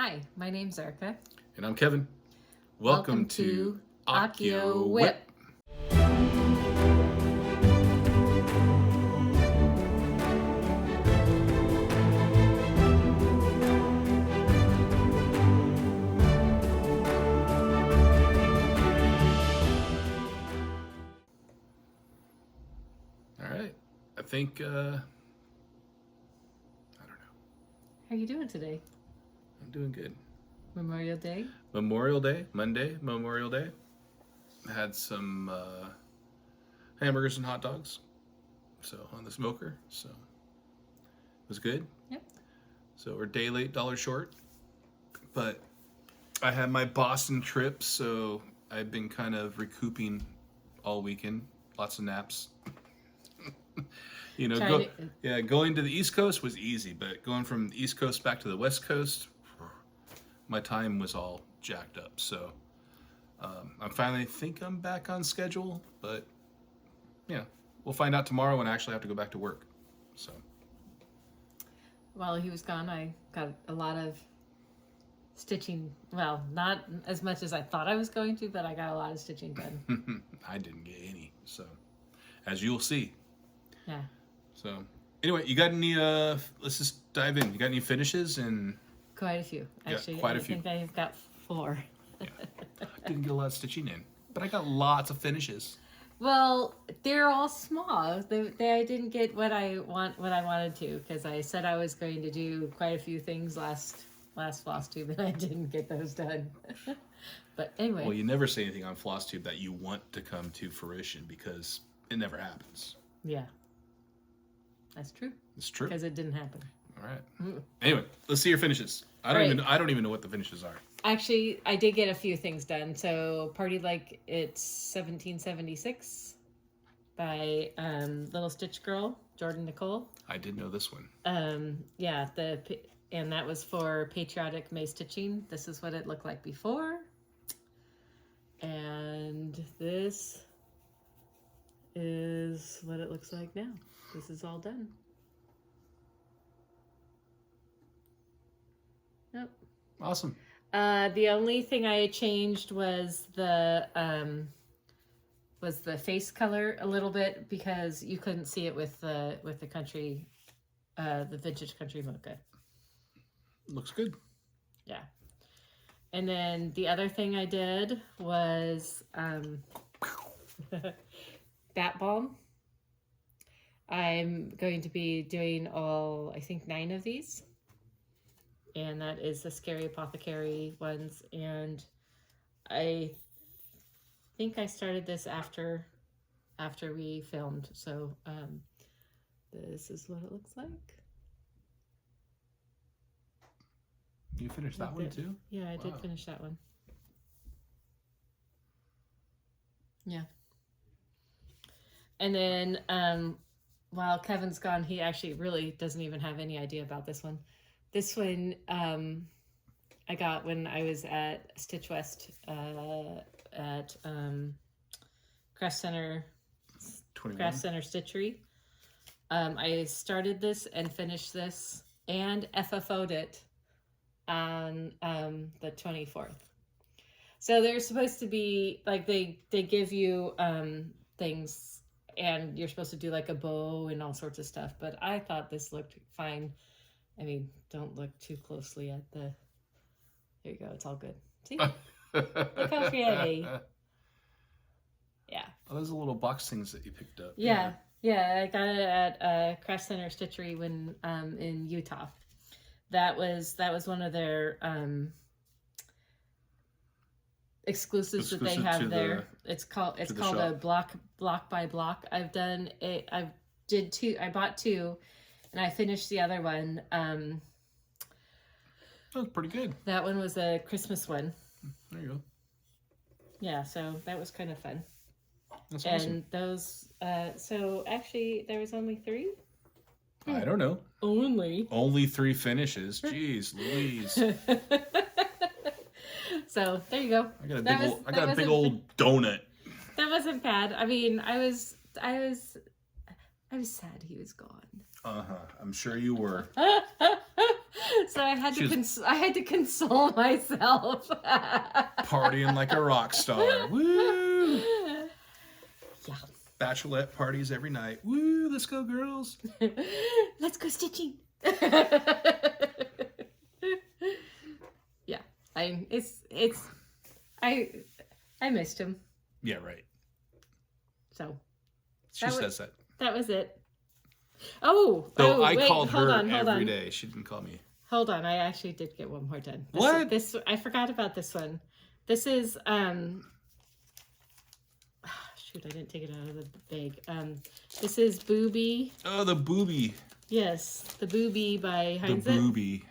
Hi, my name's Erica. And I'm Kevin. Welcome to Accio WIP. All right. I think, I don't know. How are you doing today? I'm doing good. Memorial Day? Memorial Day, Monday, Memorial Day. I had some hamburgers and hot dogs. So on the smoker. So it was good. Yep. So we're day late, dollar short. But I had my Boston trip, so I've been kind of recouping all weekend. Lots of naps. You know, going to the East Coast was easy, but going from the East Coast back to the West Coast, my time was all jacked up. So I finally think I'm back on schedule, but yeah, we'll find out tomorrow when I actually have to go back to work. So while he was gone, I got a lot of stitching. Well, not as much as I thought I was going to, but I got a lot of stitching done. I didn't get any, so as you'll see. Yeah. So anyway, you got any? Let's just dive in. You got any finishes? And quite a few, actually. Quite a few. I think I've got 4. Yeah. I didn't get a lot of stitching in, but I got lots of finishes. Well, they're all small. I didn't get what I wanted to, because I said I was going to do quite a few things last Flosstube, and I didn't get those done. But anyway. Well, you never say anything on Flosstube that you want to come to fruition, because it never happens. Yeah. That's true. It's true. Because it didn't happen. All right. Anyway, let's see your finishes. I don't even know what the finishes are. Actually, I did get a few things done. So, Party Like It's 1776 by Little Stitch Girl, Jordan Nicole. I did know this one. Yeah, and that was for Patriotic May Stitching. This is what it looked like before. And this is what it looks like now. This is all done. Yep. Awesome. The only thing I changed was the face color a little bit, because you couldn't see it with the country, the vintage country mocha. Looks good. Yeah. And then the other thing I did was that Balm. I'm going to be doing I think 9 of these. And that is the Scary Apothecary ones. And I think I started this after we filmed. So this is what it looks like. You finished that one too? Yeah, I did finish that one. Yeah. And then while Kevin's gone, he actually really doesn't even have any idea about this one. This one I got when I was at Stitch West at Craft Center Stitchery. I started this and finished this and FFO'd it on the 24th. So they're supposed to be like they give you things, and you're supposed to do like a bow and all sorts of stuff. But I thought this looked fine. I mean, don't look too closely at the... There you go. It's all good. See? Look how pretty. Yeah. Oh, those are little box things that you picked up. Yeah. I got it at Craft Center Stitchery when in Utah. That was one of their exclusives that they have there. It's called a block by block. I've done it. I bought 2. And I finished the other one. That was pretty good. That one was a Christmas one. There you go. Yeah, so that was kind of fun. That's awesome. And those, so actually there was only 3? I don't know. Only 3 finishes. Jeez, Louise. So there you go. I got a big old donut. That wasn't bad. I mean, I was sad he was gone. I'm sure you were. So I had I had to console myself. Partying like a rock star. Woo! Yeah. Bachelorette parties every night. Woo! Let's go, girls. Let's go stitching. Yeah. I missed him. Yeah, right. So She says that. That was it. Oh, Though I wait, called her hold every day. She didn't call me. Hold on, I actually did get one more done. What? I forgot about this one. This is shoot, I didn't take it out of the bag. This is Booby. Oh, the Booby. Yes, the Booby by Hinzeit. The Booby.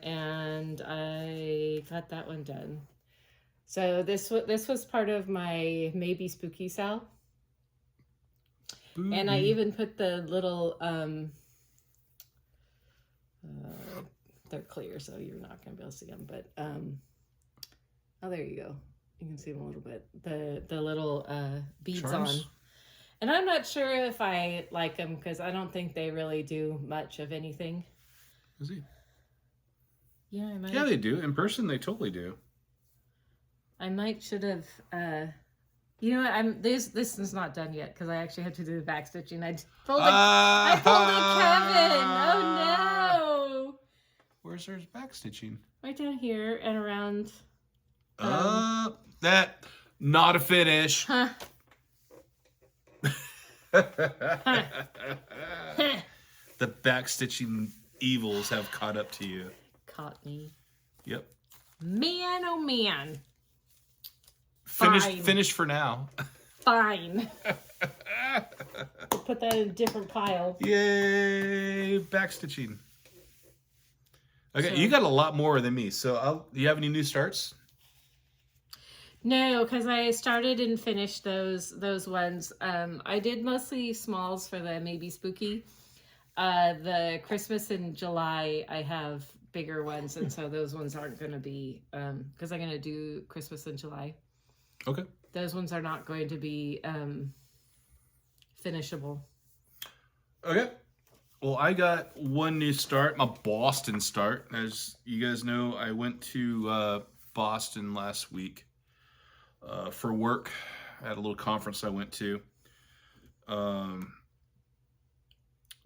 And I got that one done. So this was part of my maybe spooky sale. Booby. And I even put the little they're clear, so you're not gonna be able to see them, but oh, there you go. You can see them a little bit. The little beads Charms? on. And I'm not sure if I like them because I don't think they really do much of anything. Is he? Yeah, I might. Yeah, they do. In person, they totally do. I should have. You know what? This is not done yet because I actually had to do the back stitching. I pulled a Kevin. Oh no! Where's there's back stitching? Right down here and around. That not a finish. Huh. The back stitching evils have caught up to you. Caught me. Yep. Man, oh man. Finished for now. Fine. We'll put that in a different pile. Yay! Back stitching. Okay, So, you got a lot more than me. So, do you have any new starts? No, because I started and finished those ones. I did mostly smalls for the maybe spooky. The Christmas in July, I have bigger ones, and so those ones aren't going to be because I'm going to do Christmas in July. Okay. Those ones are not going to be finishable. Okay. Well, I got one new start, my Boston start. As you guys know, I went to Boston last week for work. I had a little conference I went to. So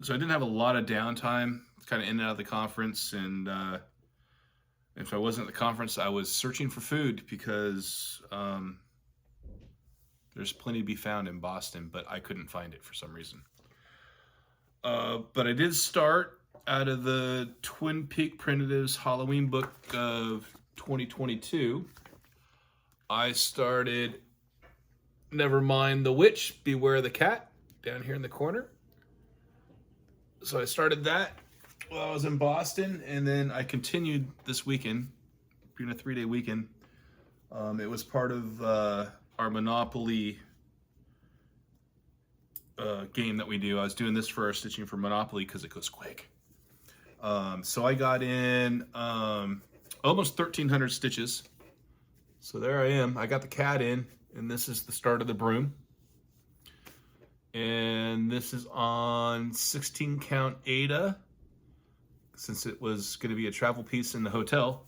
I didn't have a lot of downtime, kind of in and out of the conference. And if I wasn't at the conference, I was searching for food because there's plenty to be found in Boston, but I couldn't find it for some reason. But I did start out of the Twin Peak Primitives Halloween book of 2022. I started Never Mind the Witch, Beware the Cat, down here in the corner. So I started that while I was in Boston, and then I continued this weekend, being a 3-day weekend. It was part of our Monopoly game that we do. I was doing this for our stitching for Monopoly because it goes quick. So I got in almost 1,300 stitches. So there I am. I got the cat in, and this is the start of the broom. And this is on 16 count Aida, since it was going to be a travel piece in the hotel.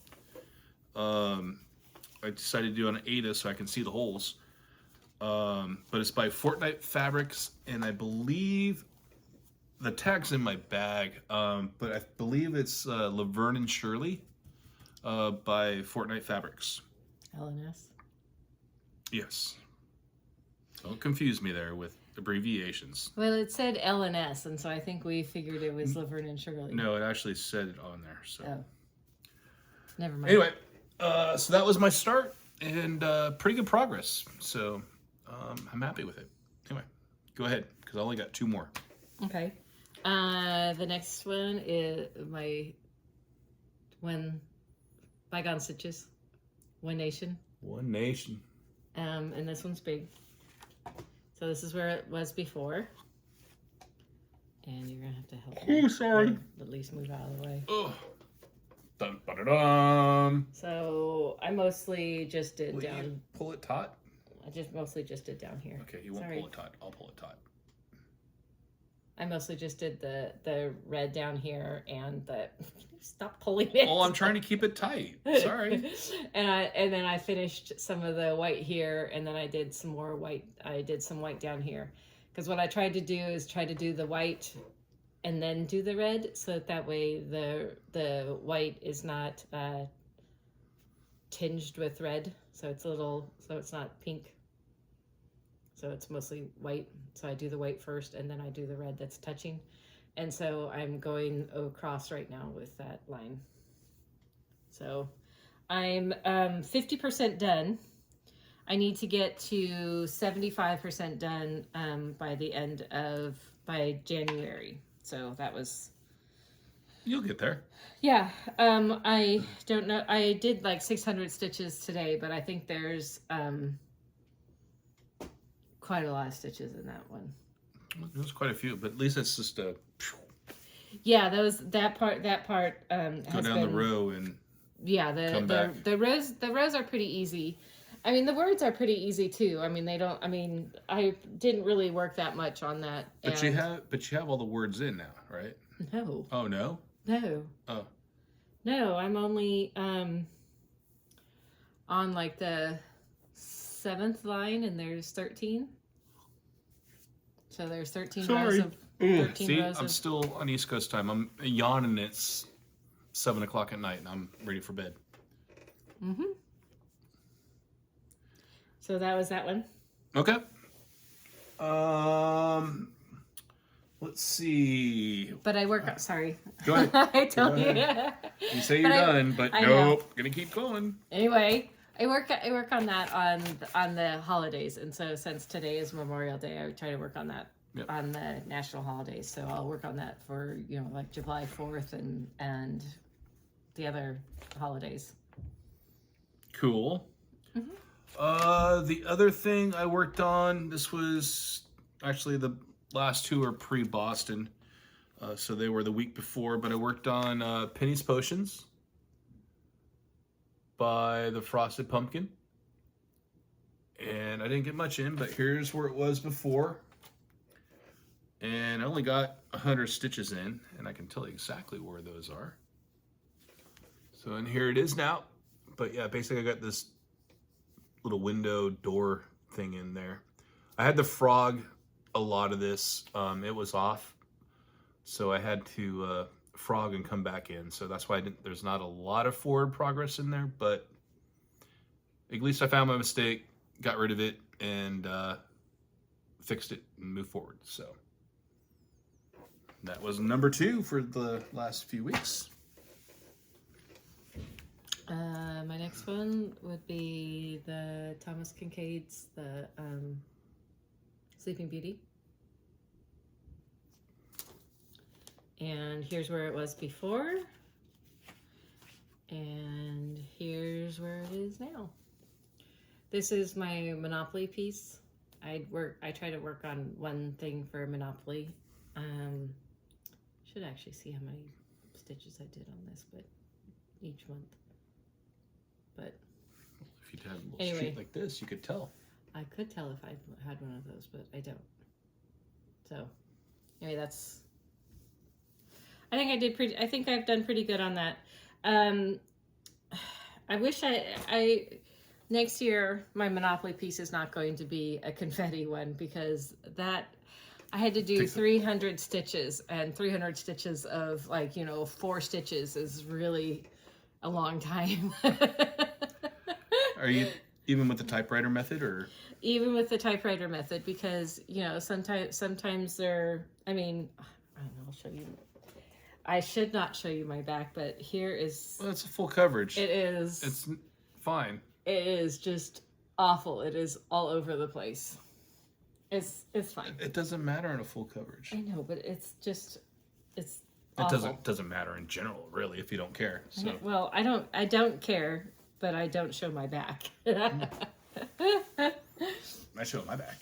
I decided to do it on Aida so I can see the holes. But it's by Fortnight Fabrics, and I believe the tag's in my bag. But I believe it's Laverne and Shirley by Fortnight Fabrics. LNS. Yes. Don't confuse me there with abbreviations. Well, it said LNS, and so I think we figured it was Laverne and Shirley. No, it actually said it on there. So. Oh. Never mind. Anyway, so that was my start, and pretty good progress. So I'm happy with it. Anyway, go ahead, because I only got 2 more. Okay. The next one is my ByGone Stitches. One Nation. One Nation. And this one's big. So this is where it was before. And you're going to have to help me. Oh, sorry. At least move out of the way. Oh. Dun, dun, dun, dun. So I mostly just did Will down. you pull it taut? I just mostly just did down here. Okay, you won't pull it taut. I'll pull it taut. I mostly just did the red down here and the stop pulling it. Oh, I'm trying to keep it tight. Sorry. and then I finished some of the white here, and then I did some more white. I did some white down here, because what I tried to do is try to do the white and then do the red, so that way the white is not tinged with red, so it's not pink. So it's mostly white. So I do the white first, and then I do the red that's touching. And so I'm going across right now with that line. So I'm 50% done. I need to get to 75% done by January. So that was... You'll get there. Yeah. I don't know. I did like 600 stitches today, but I think there's... quite a lot of stitches in that one. There's quite a few, but at least it's just a... Yeah, that part go down the row and yeah, the rows are pretty easy. I mean, the words are pretty easy too. I mean, I didn't really work that much on that. But you have all the words in now, right? No. Oh no? No. Oh. No, I'm only on like the 7th line, and there's 13. So there's 13 rows of... 13 See, rows I'm still on East Coast time. I'm yawning. It's 7 o'clock at night, and I'm ready for bed. Mm-hmm. So that was that one. Okay. Let's see. But I work... Sorry. Go ahead. I told you. You say you're done, but nope. Gonna keep going. Anyway, I work on that on the holidays, and so since today is Memorial Day, I try to work on that on the national holidays. So I'll work on that for like July 4th and the other holidays. Cool. Mm-hmm. The other thing I worked on, this was actually the last two are pre-Boston, so they were the week before. But I worked on Penny's Potions by the Frosted Pumpkin, and I didn't get much in, but here's where it was before, and I only got 100 stitches in, and I can tell you exactly where those are. So, and here it is now. But yeah, basically I got this little window door thing in there. I had the frog a lot of this. It was off, so I had to frog and come back in. So that's why there's not a lot of forward progress in there, but at least I found my mistake, got rid of it, and fixed it and moved forward. So that was number 2 for the last few weeks. My next one would be the Thomas Kincaid's, the Sleeping Beauty. And here's where it was before. And here's where it is now. This is my Monopoly piece. I try to work on one thing for Monopoly. Should actually see how many stitches I did on this, but each month. But if you had a little sheet like this, you could tell. I could tell if I had one of those, but I don't. So anyway, that's... I think I've done pretty good on that. I wish next year my Monopoly piece is not going to be a confetti one, because that I had to do 300 stitches, and 300 stitches of 4 stitches is really a long time. Are you even with the typewriter method, or? Even with the typewriter method, because sometimes they're... I mean, I don't know, I'll show you. I should not show you my back, but here is... Well, it's a full coverage. It is. It's fine. It is just awful. It is all over the place. It's fine. It doesn't matter in a full coverage. I know, but it's awful. It doesn't matter in general, really, if you don't care. So. Well, I don't care, but I don't show my back. I show my back.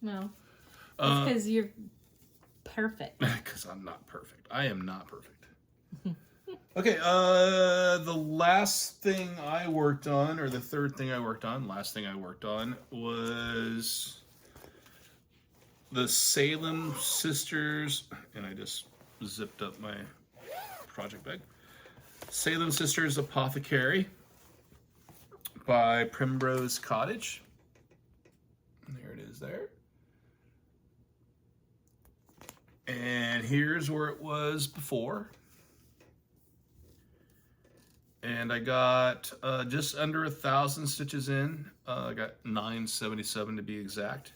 No. It's because you're perfect. Because I'm not perfect. I am not perfect. Okay, the last thing I worked on, or the third thing I worked on, last thing I worked on was the Salem Sisters, and I just zipped up my project bag. Salem Sisters Apothecary by Primrose Cottage. There it is there. And here's where it was before. And I got just under 1,000 stitches in. I got 977 to be exact.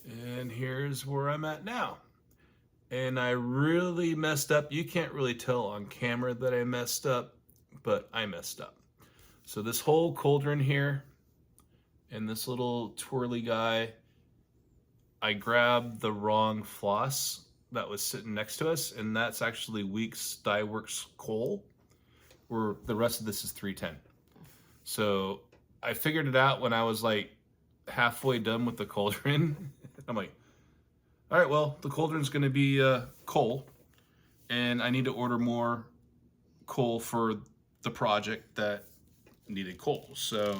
And here's where I'm at now. And I really messed up. You can't really tell on camera that I messed up, but I messed up. So this whole cauldron here and this little twirly guy, I grabbed the wrong floss that was sitting next to us, and that's actually Weeks Dye Works coal, where the rest of this is 310. So I figured it out when I was like halfway done with the cauldron. I'm like, all right, well, the cauldron's going to be coal, and I need to order more coal for the project that needed coal. So,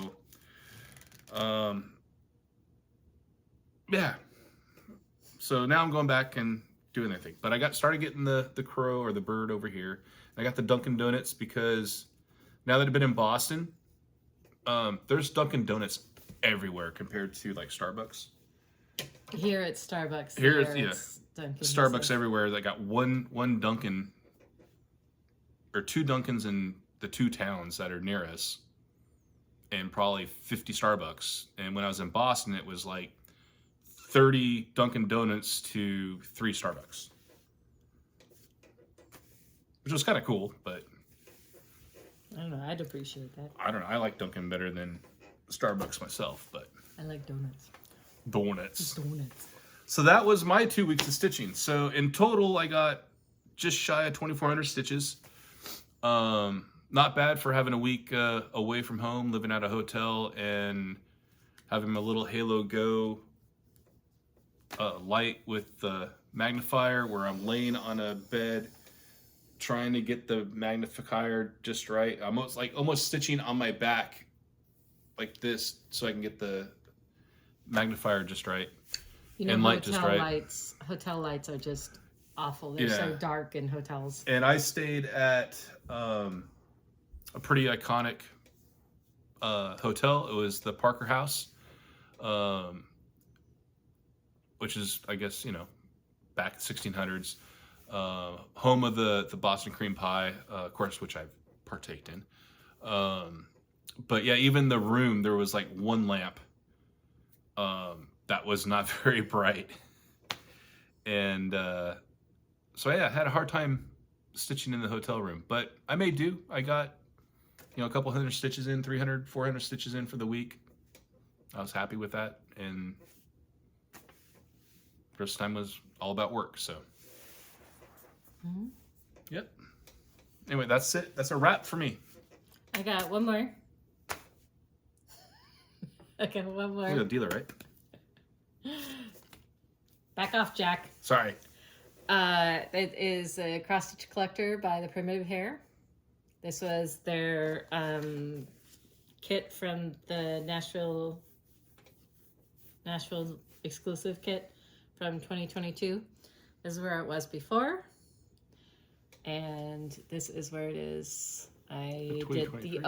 yeah. So now I'm going back and doing that thing. But I started getting the crow or the bird over here. I got the Dunkin' Donuts because now that I've been in Boston, there's Dunkin' Donuts everywhere compared to like Starbucks. Here it's Starbucks. Here there it's Dunkin' Starbucks Donuts. everywhere. They got one Dunkin' or two Dunkins in the two towns that are near us, and probably 50 Starbucks. And when I was in Boston, it was like 30 Dunkin' Donuts to 3 Starbucks, which was kind of cool. But I don't know. I'd appreciate that. I don't know. I like Dunkin' better than Starbucks myself, but I like donuts. donuts. Donuts. So that was my 2 weeks of stitching. So in total, I got just shy of 2,400 stitches. Not bad for having a week away from home, living at a hotel, and having my little Halo Go light with the magnifier, where I'm laying on a bed trying to get the magnifier just right. I'm almost stitching on my back like this so I can get the magnifier just right. You know, and light just right. Hotel lights are just awful. They're so dark in hotels. And I stayed at a pretty iconic hotel. It was the Parker House, which is, I guess, you know, back 1600s. Home of the Boston cream pie, of course, which I've partaked in. But yeah, even the room, there was like one lamp that was not very bright. And so yeah, I had a hard time stitching in the hotel room, but I made do. I got, you know, a couple hundred stitches in, 300, 400 stitches in for the week. I was happy with that. And the rest of the time was all about work, so. Mm-hmm. Yep. Anyway, that's it. That's a wrap for me. I got one more. I got one more. You're a dealer, right? Back off, Jack. Sorry. It is a cross stitch collector by the Primitive Hare. This was their kit from the Nashville exclusive kit from 2022. This is where it was before, and this is where it is. I did the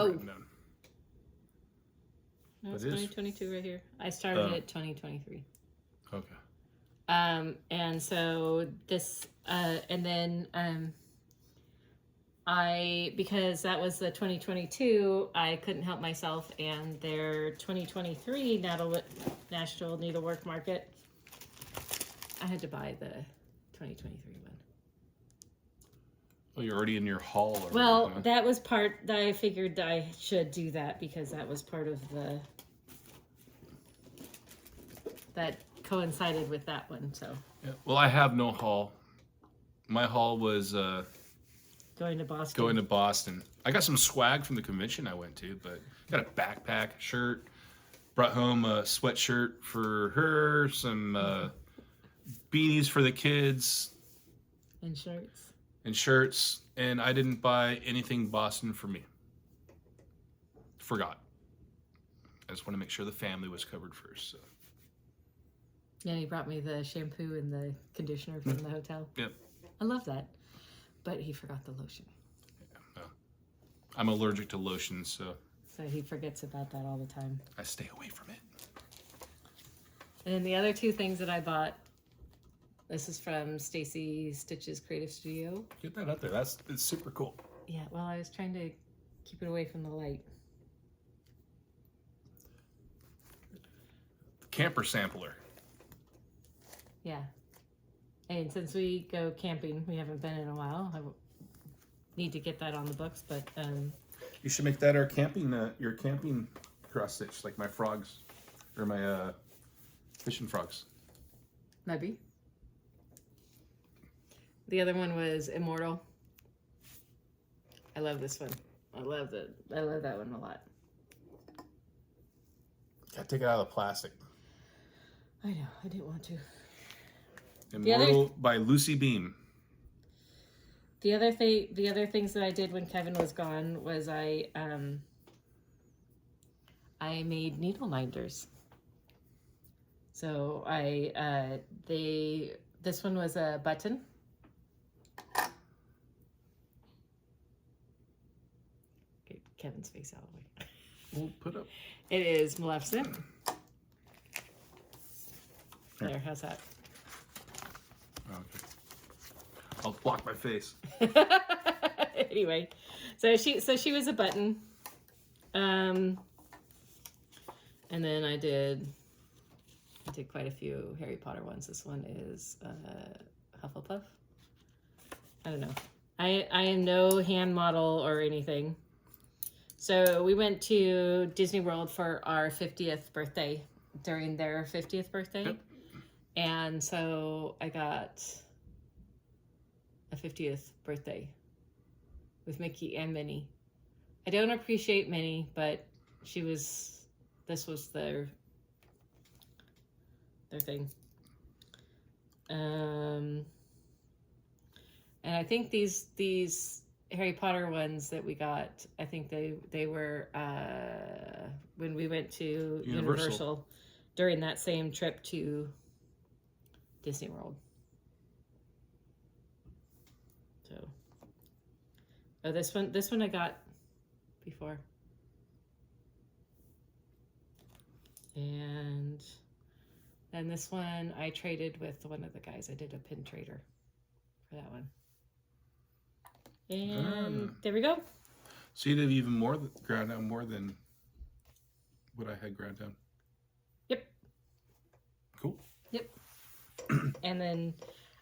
no, it's 2022 right here. I started at 2023. Okay. And so this, and then, because that was the 2022, I couldn't help myself, and their 2023 National Needlework Market, I had to buy the 2023 one. Oh, you're already in your haul already, well, huh? that was part that I figured I should do that because that was part of that coincided with that one, so. Yeah. Well, I have no haul. My haul was Going to Boston. going to Boston. I got some swag from the convention I went to, but got a backpack, shirt, brought home a sweatshirt for her, some beanies for the kids. And shirts. and shirts, and I didn't buy anything Boston for me. Forgot. I just want to make sure the family was covered first. So. Yeah, he brought me the shampoo and the conditioner from the hotel. Yep. I love that. But he forgot the lotion. Yeah, well, I'm allergic to lotion, so he forgets about that all the time. I stay away from it. And then the other two things that I bought, this is from Stacy Stitch's Creative Studio. Get that up there. It's super cool. Yeah, well, I was trying to keep it away from the light. Camper sampler. Yeah. And since we go camping, we haven't been in a while. I need to get that on the books, but you should make that our camping your camping cross stitch, like my frogs or my fishing frogs. maybe. The other one was Immortal. I love this one. I love that one a lot. Gotta take it out of the plastic. I know, I didn't want to. Immortal by Lucy Beam. The other things that I did when Kevin was gone was I made needle minders. So this one was a button. Get Kevin's face out of the way. We'll put up. It is Maleficent. There, how's that? Okay. I'll block my face. Anyway, so she was a button. And then I did quite a few Harry Potter ones. This one is Hufflepuff. I don't know. I am no hand model or anything. So we went to Disney World for our 50th birthday during their 50th birthday. Yep. And so I got a 50th birthday with Mickey and Minnie. I don't appreciate Minnie, but this was their thing. And I think these Harry Potter ones that we got, I think they were when we went to Universal during that same trip to Disney World. So, this one I got before. And then this one I traded with one of the guys. I did a pin trader for that one. And there we go. So you did even more ground down more than what I had ground down. Yep. Cool. Yep. And then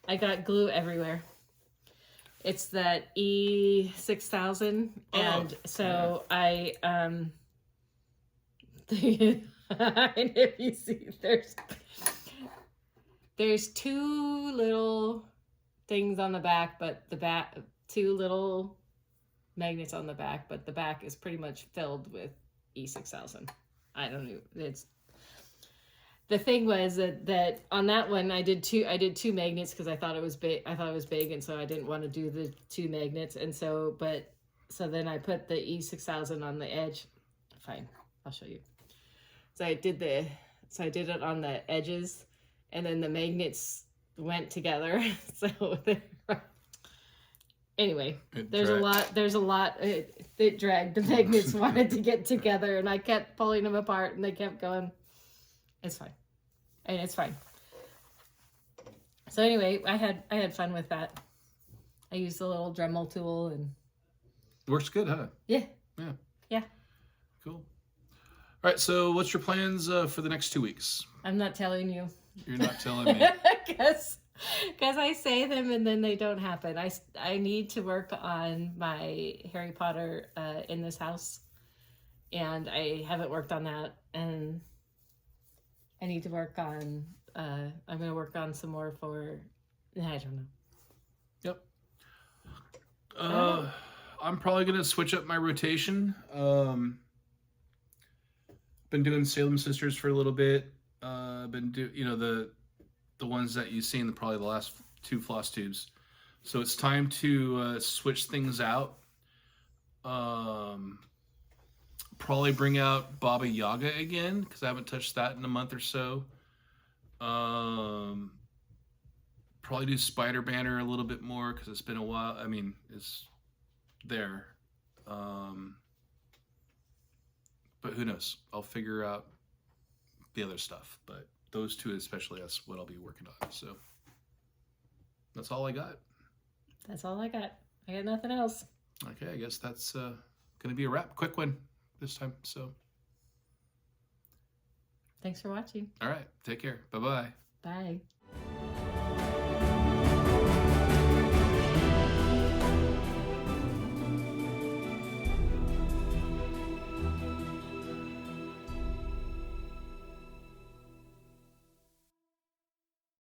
I got glue everywhere. It's that E6000, and so yeah. And if you see, there's two little things on the back, but two little magnets on the back, but the back is pretty much filled with E6000. I don't know. The thing was that on that one I did two magnets because I thought it was big. And so I didn't want to do the two magnets. And so then I put the E6000 on the edge. Fine, I'll show you. So I did it on the edges, and then the magnets went together. So anyway, there's a lot. It dragged. The magnets wanted to get together, and I kept pulling them apart, and they kept going. It's fine. And it's fine. So anyway, I had fun with that. I used the little Dremel tool and works good, huh? Yeah. Yeah. Yeah. Cool. All right, so what's your plans for the next 2 weeks? I'm not telling you. You're not telling me. Because I say them and then they don't happen. I need to work on my Harry Potter in this house. And I haven't worked on that, and I need to work on, I'm going to work on some more I don't know. Yep. I'm probably going to switch up my rotation. Been doing Salem Sisters for a little bit. Been the ones that you've seen probably the last 2 floss tubes. So it's time to switch things out. Probably bring out Baba Yaga again because I haven't touched that in a month or so. Probably do Spider Banner a little bit more because it's been a while. I mean, it's there. But who knows? I'll figure out the other stuff. But those two especially, that's what I'll be working on. So that's all I got. That's all I got. I got nothing else. Okay, I guess that's going to be a wrap. Quick one this time. So Thanks for watching. all right, take care. Bye-bye. Bye.